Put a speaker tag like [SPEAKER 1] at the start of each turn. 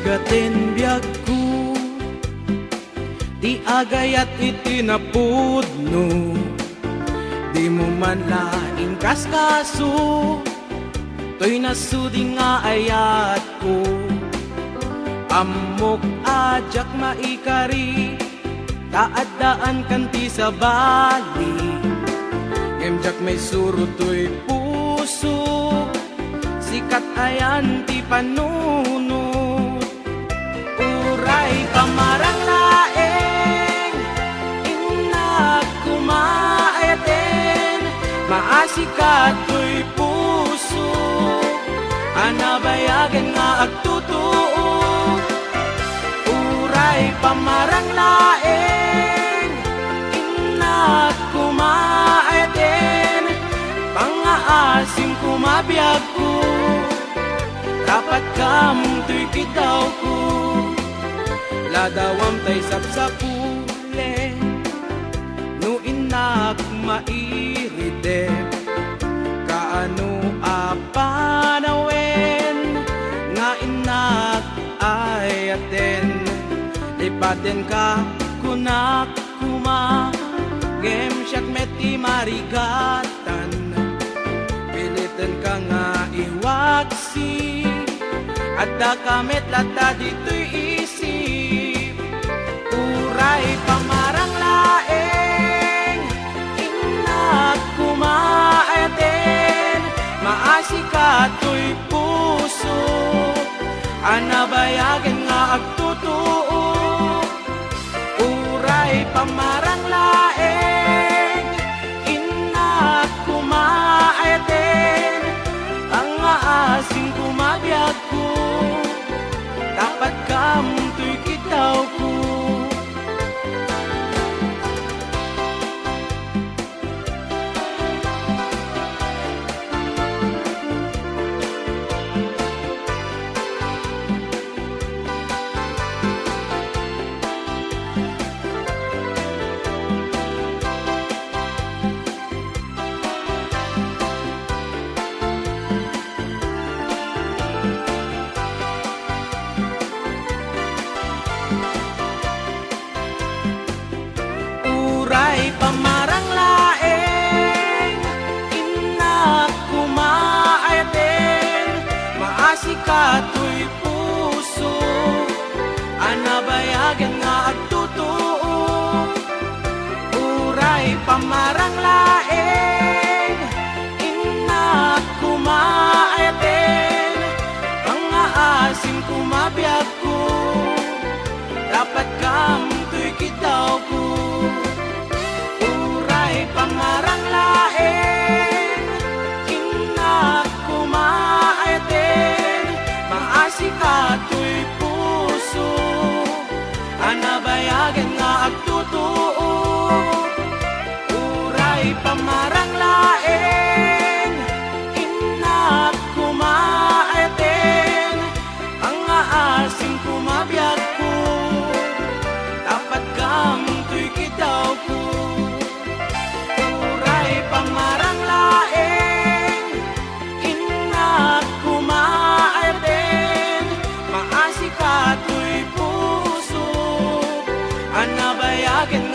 [SPEAKER 1] bigatin biyag ko, di agayat itinapudno, di mo man laing kaskaso, to'y nasudi nga ayat ko. Amok ajak maikari, taadaan kanti sa bali, emjak may suro to'y puso, sikat ayan ti panunot. Uray pamarang laeng, inak kumaayaten, maasikat to'y puso, anabayagan nga agtutuo. Uray pamarang laeng, inak kumaayaten, pangaasim kumabiyag ko, dapat kamong to'y kitaw ko. Ladawam tay sapsapule, no inak mairide, kaano apanawen, nga inak ayaten, lipaten ka kunak kuma, game siyak meti marigatan, pilitin ka nga iwaksi, at da kamit lata dito'y isip. Uray pamarang laeng, inak kumaayaten, maasika to'y puso, anabayagan nga agtutuo. Uray pamarang laeng, inak kumaayaten, pangaasim kumabiyag ko, dapat kamong to'y kitaw ko. Uray pamarang laeng, inak kumaayaten, maasika to'y puso, anabayagan nga agtutuo. Uray pamarang laeng, inak kumaayaten, pangaasim kumabiyag ko, dapat kamong to'y kitaw ko. Pamarang laeng, inak kumaayaten, maasika to'y puso, anabayagan nga agtutuo. Uray pamarang laeng, inak kumaayaten, pangaasim kumabiyag ko, dapat kamong to'y kitaw ko. Pamarang laeng, inak kumaayaten, maasika to'y puso, anabayagan